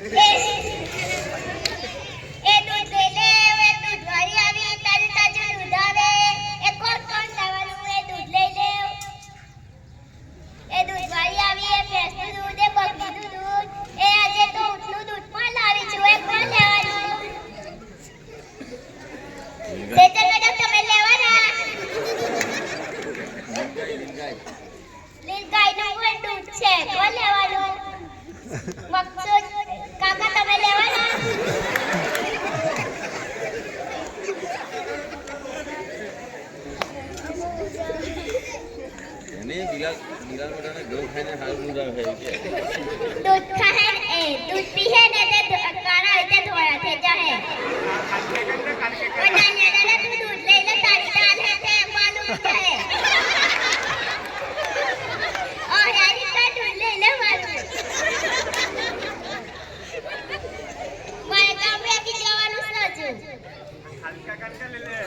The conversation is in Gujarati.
એ દૂધ લઈ લે એ દૂધ વાળી આવી તાજું તાજું દૂધ આવે એ કોણ કોણ લાવવાનું એ દૂધ લઈ લે એ દૂધ વાળી આવી એ ભેંસનું દૂધ એ બકરીનું દૂધ એ આજે તો ઊંટનું દૂધ પણ લાવી છું એ કોણ લેવાનું સેજલ મેડમ તમે લેવાના લીલગાયનું પણ દૂધ છે કોણ લેવાનું મકસૂદ કાકા તમે લેવાના એને દિલાલ બટાને ગૌ ખાઈને હાલ મુંજા છે કે દૂધ ખાહે એ દૂધ પીહે ને તે કાળા રીતે ધોળા થઈ જાહે ઓના નાના તું દૂધ લઈ લે તારી દાલ હે તે માલુમ છે ઓ યારી કા દૂધ લઈ લે મારું મારે ગામડે કી જવાનું છે હજુ હલકા કાકા લે લે